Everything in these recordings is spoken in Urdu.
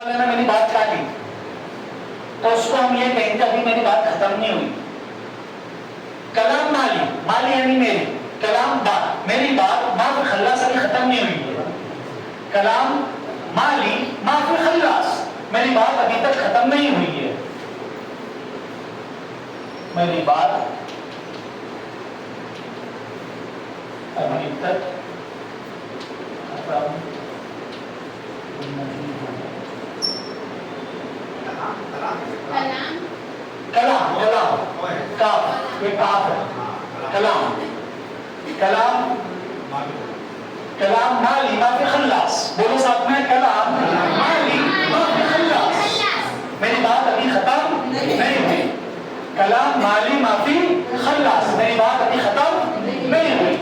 نے میری بات کاٹی تو اس کو ہم یہ کہیں گے ابھی میری بات ختم نہیں ہوئی. کلام مالی، مالی یعنی میری، کلام بات، میری بات ما فی خلاص ابھی ختم نہیں ہوئی ہے. کلام مالی ما فی خلاص، میری بات ابھی تک ختم نہیں ہوئی ہے. میری بات ابھی تک ختم نہیں ہوئی. کلام کاف، یہ کاف ہے. کلام کلام کلام مالی ما فی خلاص، بولو ساتھ میں، کلام مالی ما فی خلاص، میری بات ابھی ختم نہیں ہوئی. کلام مالی ما فی خلاص، میری بات ابھی ختم نہیں ہوئی.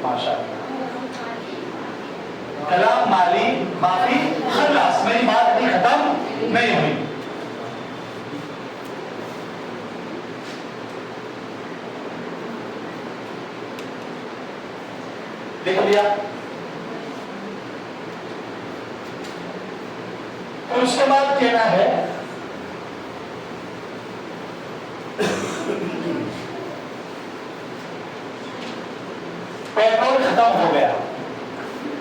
ماشاءاللہ. کلام مالی ما فی خلاص، میری بات ابھی ختم نہیں ہوئی. دیکھ لیا. اور اس کے بعد کہنا ہے پیٹرول ختم ہو گیا.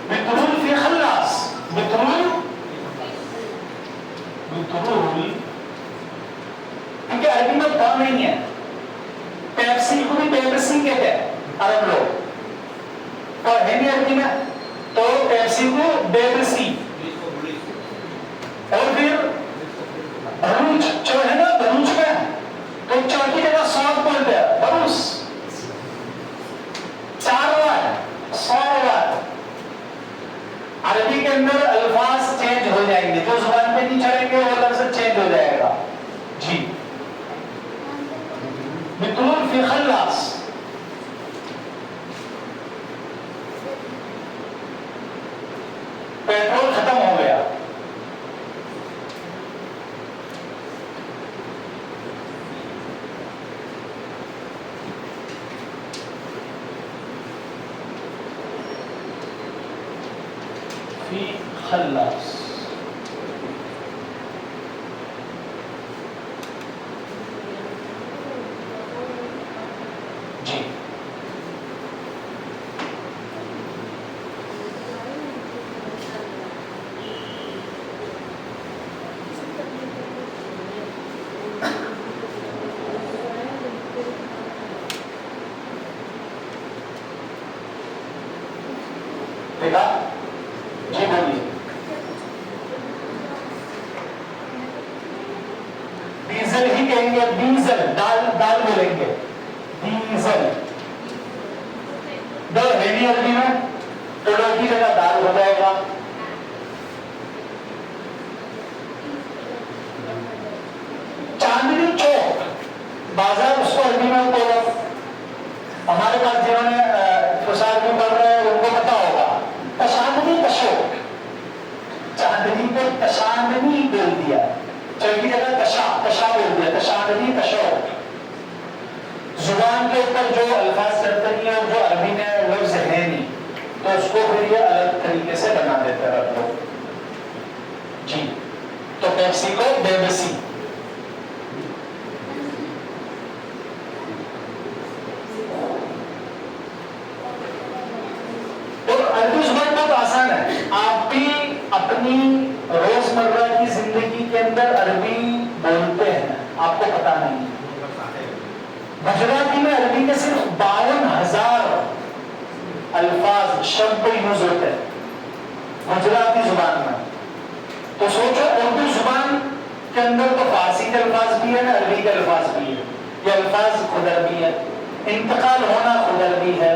بترول فی خلاص، بترول کیونکہ عربی میں با نہیں ہے. پیپسی کو بھی پیپسی کہتے ہیں عرب لوگ، اور ہے نہیں عربی میں، تو پیپسی کو بیپسی. اور پھر بروچ جو ہے نا، بروچ میں تو چوکی کی جگہ سوت بولتے ہیں، بروس. چار وار، سور وار. عربی کے اندر الفاظ چینج ہو جائیں گے، جو زبان پہ نہیں چڑھیں گے وہ لفظ چینج ہو جائے گا. جی. بترول فی خلاص، پیٹرول ختم ہو گیا. فی خلاص، جی. دیکھا؟ جی بولیے. ڈیزل ہی کہیں گے، ڈیزل، دال دال بولیں گے، ڈیزل. دو ہیوی عربی میں تو ڈو کی جگہ دال ہو جائے گا. چاندنی چوک بازار، اس کو عربی میں بولو. ہمارے پاس جنہوں نے فساد میں پڑھ رہے ہیں ان کو پتا ہوگا. تشاندنی تشوک، چاندنی کو تشاندنی بول دیا، چوک کی جگہ تشا بول دیا، تشاندنی تشوک. زبان کے اوپر جو الفاظ چڑھتے ہیں اور جو عربی میں لفظ ہے نہیں، تو اس کو پھر یہ الگ طریقے سے بنا دیتے ہیں لوگ. جی. تو پیپسی کو بیبسی. عربی زبان بہت آسان ہے، آپ بھی اپنی روزمرہ کی زندگی کے اندر عربی بولتے ہیں، آپ کو پتا نہیں. گجراتی میں عربی کے صرف 52,000 الفاظ شبد یوز ہوتے ہیں گجراتی زبان میں. تو سوچو اردو زبان کے اندر تو فارسی کے الفاظ بھی ہیں، عربی کے الفاظ بھی ہیں. یہ الفاظ خود عربی ہے، انتقال ہونا خود عربی ہے،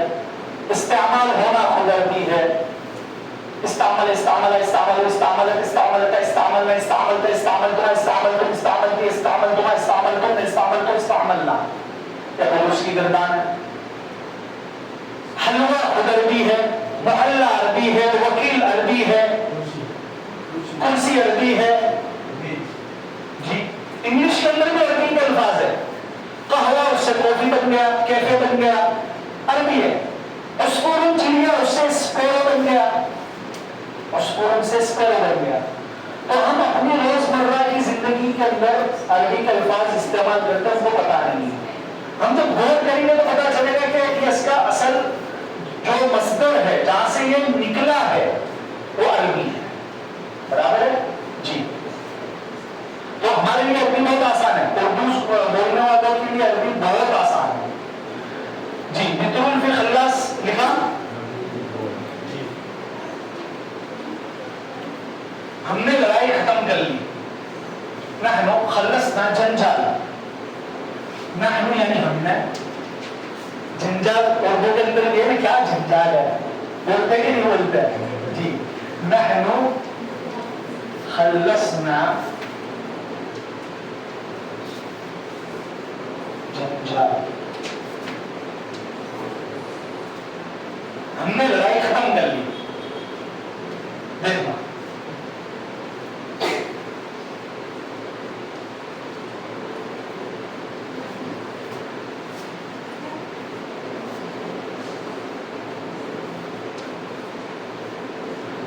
استعمال ہونا خود عربی ہے. استعمل، استعمل، استعمل، استعملت، استعملت، استعملنا، استعملت، استعملتنا، استعملتم، استعملتی، استعملتما، استعملتم، استعملتم، استعملنا. یہ خروش کی گردان ہے. حلوہ خود عربی ہے، محلہ عربی ہے، وکیل عربی ہے، کرسی عربی ہے. جی. انگلش کے اندر بھی عربی کے الفاظ ہے. قہوہ اس سے کافی بن گیا، کیفے بن گیا، عربی ہے. عصفور چڑیا عربی کے الفاظ استعمال کرتے ہیں وہ پتا نہیں ہے. ہم جب غور کریں گے تو پتا چلے گا کہ اس کا اصل جو مصدر ہے جہاں سے یہ نکلا ہے وہ عربی ہے. برابر ہے جی. تو ہمارے لیے عربی بہت آسان ہے, اردو بولنے والوں کے لیے عربی بہت آسان ہے جی. بطول فی خلاص لکھا, ہم نے لڑائی ختم کر لی. نحنو خلصنا جنجال, نحنو یعنی ہم نے, جنجال اردو کے اندر یہ کیا جنجال ہے, بولتے کہ نہیں بولتے جی. نحنو خلصنا جنجال, ہم نے لڑائی ختم کر لی. دیکھنا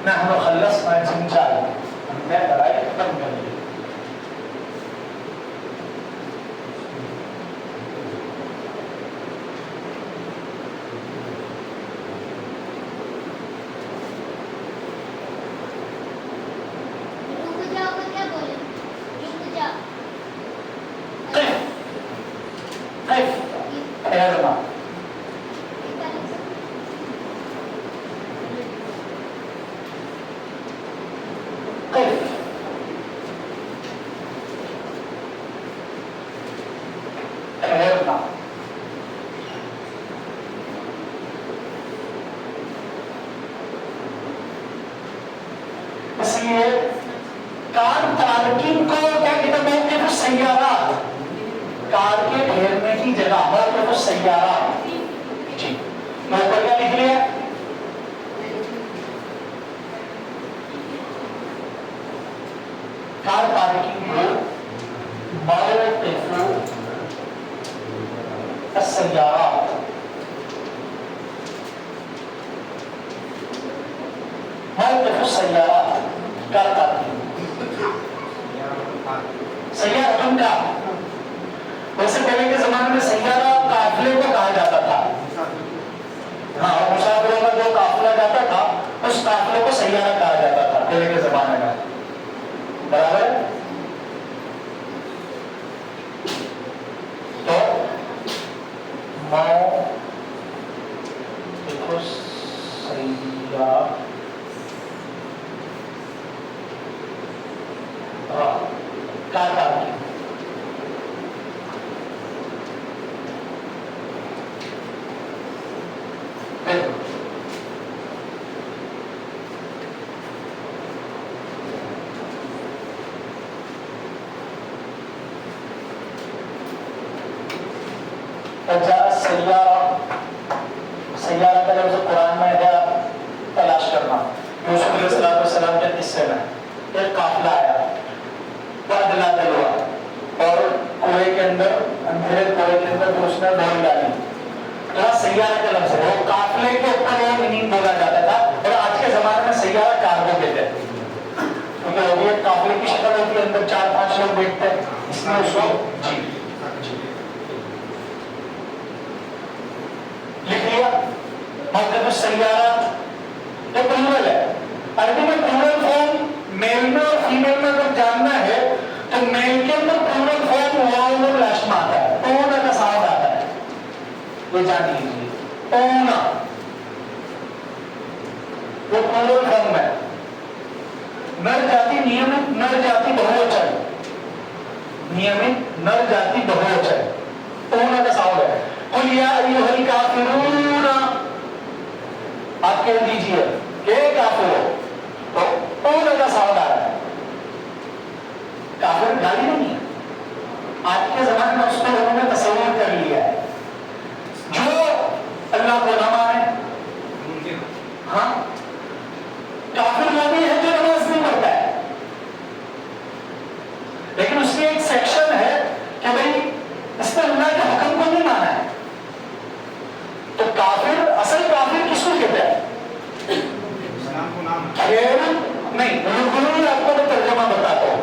نحن خلصنا جنجال, ہم نے لڑائی ختم کر لی. اس لیے کار تارکین کو کیا کہتے ہیں, موقف السیارات, کار کے ٹھہرنے کی جگہ موقف السیارات جی. میں اوپر کیا لکھ لیا, کار تارکین کو موقف السیارات, موقف السیارات کار تارکین, سیارتن کا. ویسے پہلے کے زمانے میں سیارہ قافلے کو کہا جاتا تھا. ہاں, مسافروں کا جو قافلہ جاتا تھا اس قافلے کو سیارہ کہا جاتا تھا پہلے کے زمانے میں. برابر. تو سیارہ کار تارکین سیارہ کا لفظ قرآن میں ہے, تلاش کرنا. یوسف علیہ السلام کے قصے میں ایک قافلہ آیا, دلا دل ہوا اور کنویں کے اندر, اندھیرے کنویں کے اندر اس نے ڈال ڈالی. تو سیارہ کا لفظ ہے, وہ قافلے کے اوپر یہ میننگ بولا جاتا تھا. اور آج کے زمانے میں سیارہ کارگو کہتے ہیں, کیونکہ وہ بھی ایک قافلے کی شکل ہوتی ہے, اندر 4-5 لوگ بیٹھتے ہیں اس میں اس وقت جی. لکھ لیا موقف السیارات, یہ پلورل ہے. عربی میں پلورل فارم میل میں اور فیمیل میں اگر جاننا ہے تو میل کے اندر پلورل فارم واو اور لاشم آتا ہے, اونا کا ساؤنڈ آتا ہے, یہ جان لیجیے. اونا وہ پلورل فارم ہے. نر جاتی نیمت, نر جاتی بہووچن, نیمت نر جاتی بہووچن, اونا کا ساؤنڈ ہے. قل یا ایھا الکافرون, آپ کہہ دیجیے کہ کافر, تو اونا کا ساؤنڈ آ رہا ہے. کافر گالی نہیں ہے. آج کے زمانے میں اس کو لوگوں نے تصور کر لیا ہے, جو اللہ کو نہ مانے. ہاں, کافر وہ بھی ہے جو نماز نہیں پڑھتا ہے, لیکن اس میں ایک سیکشن ہے کہ بھائی اس نے اللہ کے حکم کو نہیں مانا ہے. تو کافر, اصل کافر کس کو کہتے ہیں؟ نہیں, آپ کو میں ترجمہ بتاتا ہوں.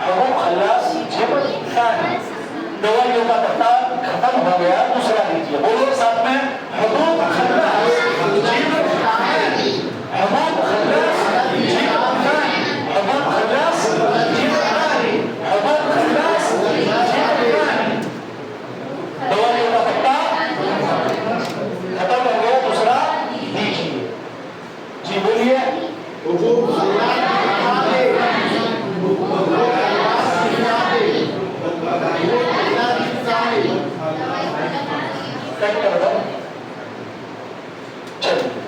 حبوب خلاص جب ثانی دوائیوں کا پتہ ختم ہو گیا دوسرا لیجیے بولو ساتھ میں حبوب خلاص جب ثانی حبوب خلاص جب ثانی حبوب خلاص جب ثانی حبوب خلاص جب ثانی دوائیوں کا پتہ ختم ہو گیا دوسرا لیجیے جی بولیے حبوب کٹ کر دو چلیے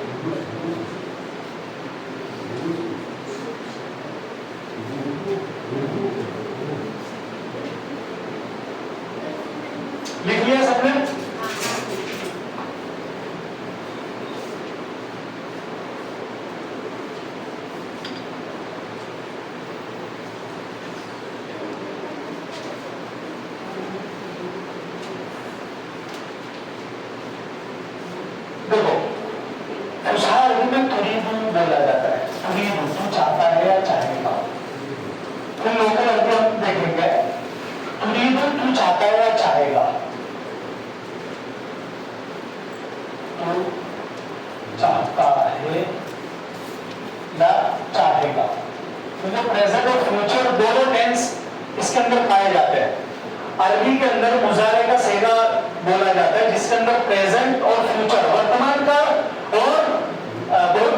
لکھ لیا سب نے دیکھو خوشحال میں تریدو بولا جاتا ہے تریدو تو چاہتا ہے یا چاہے گا پھر لوکل عربی ہم دیکھیں گے تریدو تو چاہتا ہے یا چاہے گا تو چاہتا ہے یا چاہے گا کیونکہ پریزنٹ اور فیوچر دونوں ٹینس اس کے اندر پائے جاتے ہیں عربی کے اندر مضارع کا صیغہ بولا جاتا ہے جس کے اندر پریزنٹ اور فیوچر ورتمان کا اور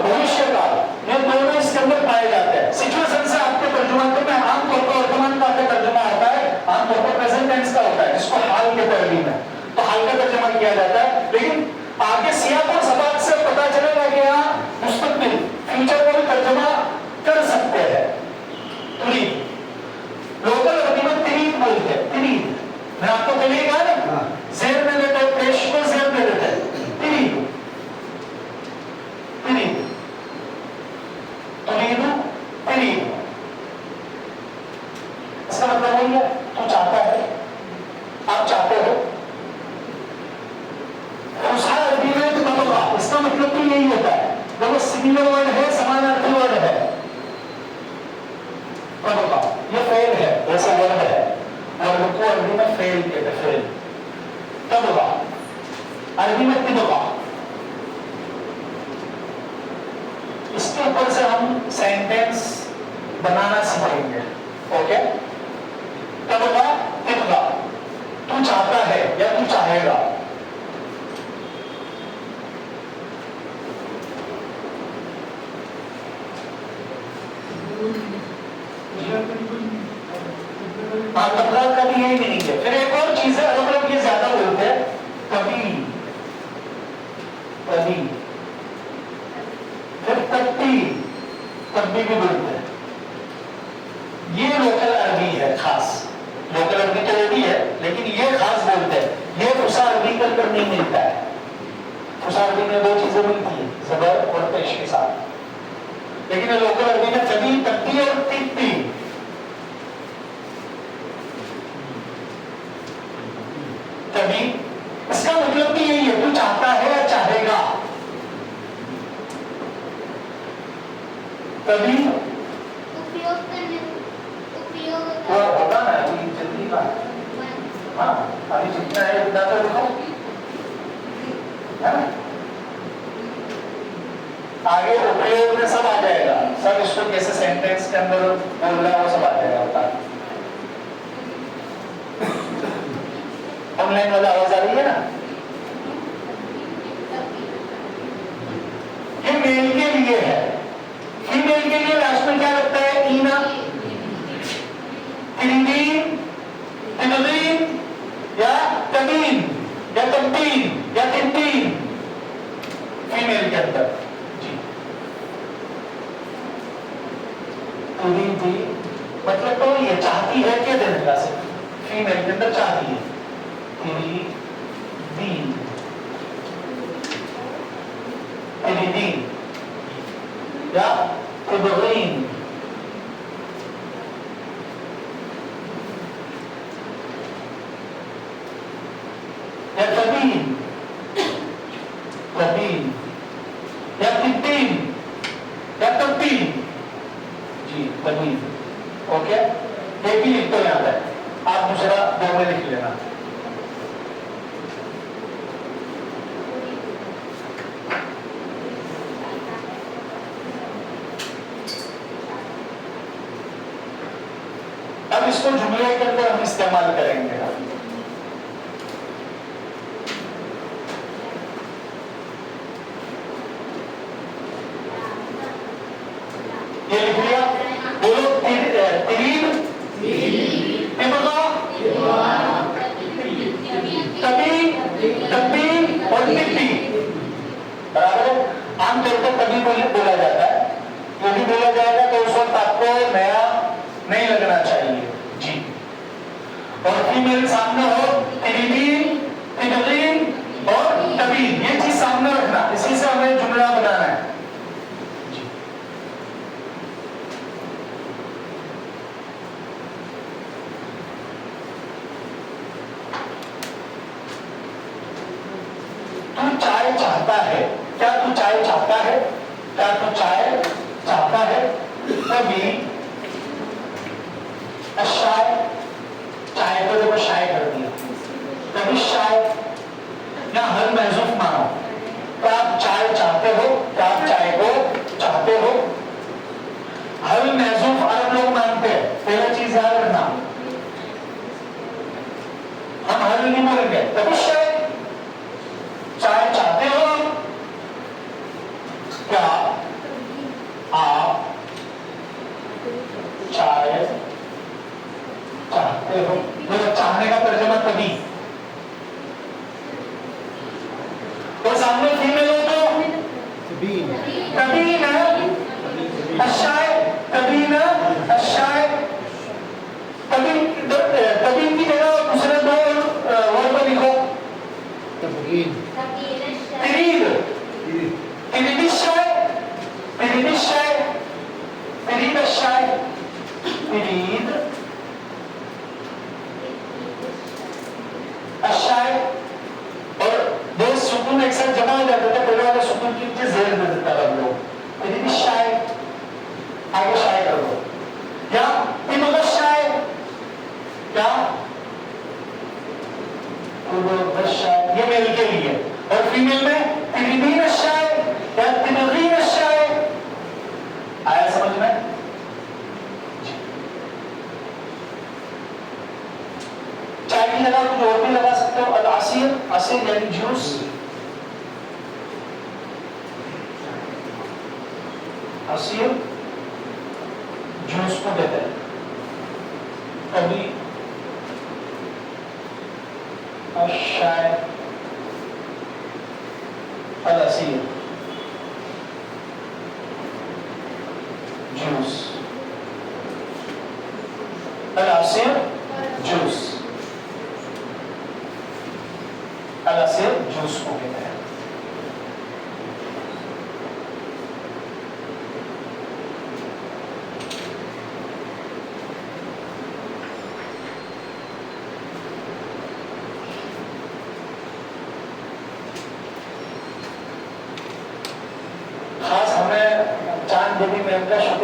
بھوشیہ کا یہ دونوں اس کے اندر پائے جاتے ہیں سچویشن سے آپ کے ترجمہ میں عام طور پر ورتمان کا آپ کا ترجمہ ہوتا ہے عام طور پر پریزنٹ ٹینس کا ہوتا ہے جس کو حال کے ترجمہ ہے تو حال کا ترجمہ کیا جاتا ہے لیکن آگے سیاق اور سباق سے پتا چلے گا کہ یہاں مستقبل فیوچر کا بھی ترجمہ کر سکتے ہیں ترید لوکل عربی میں ترید بولتے ہیں ترید میں آپ کو پہلے کہا نا زیر میں لیتے ہیں پیش کو زیر میں لیتے ہیں ترید ترید تریدو ترید اس کا مطلب وہی ہے تو چاہتا ہے آپ چاہتے ہو خوشحال عربی میں تبقہ اس کا مطلب بھی یہی ہوتا ہے جب وہ سملر ورڈ ہے سمانارتھی ورڈ ہے تبقہ یہ فعل ہے ایسا ورڈ ہے اور کو عربی میں فعل کہتے ہیں فعل تبقہ عربی میں تبقہ اس کے اوپر سے ہم سینٹینس بنانا سیکھیں گے اوکے تبقہ تبقہ تو چاہتا ہے یا تو چاہے گا تبقہ کا بھی یہی میننگ ہے پھر ایک اور چیز ہے عرب لوگ یہ زیادہ بولتے ہیں کبھی کبھی پھر تبھی تبھی بھی بولتے ہیں یہ لوکل عربی ہے خاص لوکل عربی تو وہ بھی ہے لیکن یہ خاص بولتے ہیں یہ فصیح عربی کے اندر نہیں ملتا ہے فصیح عربی میں دو چیزیں ملتی ہیں زبر اور پیش کے ساتھ لیکن لوکل عربی میں کبھی تبھی اور تبھی کبھی اس کا مطلب بھی یہی ہے تو چاہتا ہے یا چاہے گا کبھی ہوگا نا ابھی جلدی کا ہاں ابھی جتنا ہے اتنا تو لکھو آگے اپیوگ میں سب آ جائے گا سب اس کو کیسے سینٹینس کے اندر بولنا ہے وہ سب آ جائے گا آن لائن والا آواز آ رہی ہے نا یہ میل کے لیے ہے فیمیل کے لیے لاسٹ میں کیا لگتا ہے اینا ترندین تنظیم یا تمین یا تمتین یا تنتین فیمیل کے اندر جی تریدی مطلب تو یہ چاہتی ہے کہ دینے کا سے فیمیل کے اندر چاہتی ہے تریدین تریدین یا تبغین یا تبین تبین یا تبین یا تبین جی تبین اوکے یہ بھی لکھ دو یہاں پہ, آپ دوسرا دو میں لکھ لینا. اب اس کو جملے کے اندر ہم استعمال کریں گے. یہ لکھ لیا, بولو ترین, تبغا, تبی, تبی اور تبی, برابر ہے. عام طور پر تبھی بولا جاتا ہے, جو بھی بولا جائے گا تو اس وقت آپ کو نیا نہیں لگنا چاہیے جی. اور فیمیل سامنے ہو تریبین, تبغین اور تبین, یہ چیز سامنے رکھنا, اسی سے ہمیں جملہ بنانا ہے. تو چائے چاہتا ہے, کیا تو چائے چاہتا ہے, کیا تو چائے چاہتا ہے. تبھی اشائے, چائے کو دیکھو شائع کر دیا, تبھی شائع یا ہر محذوف مانو. کیا آپ چائے چاہتے ہو, کیا آپ چائے کو چاہتے ہو. ہر محذوف عرب لوگ مانتے ہیں, پہلا چیز یاد رکھنا, ہم ہر نہیں بولیں گے. تبھی شائع, چائے چاہتے ہو, کیا آپ چائے چاہتے ہو. چاہنے کا ترجمہ تبھی, اور سامنے فیمیل ہو تو تبھی نا اشائے, تبھی نا اشائے. تبھی کی جگہ دوسرے دو ورڈ کو لکھو. ترید, ترید الشائے, ترید الشائے, ترید الشائے, ترید الشائے. اور دو سکون ایک ساتھ جمع ہو جاتے تھے, پہلے والے سکون کی وجہ زیر دے دیتا تھا لوگ. ترید الشائے, آگے شائع کر دو. یا تبغ الشائے, کیا تبغ الشائے, یہ میل کے لیے. اور فیمیل میں تریبین الشائے یا تبغین الشائے. آیا سمجھ میں؟ چائے کی جگہ کچھ اور بھی لگا سکتے ہو. العصیر, عصیر یعنی جوس, عصیر جوس کو کہتے ہیں. کبھی الشائے, العصیر, جوس, العصیر جوس, العصیر جوس کو کہتے ہیں. خاص ہمیں چاند دیوی میم کا شکر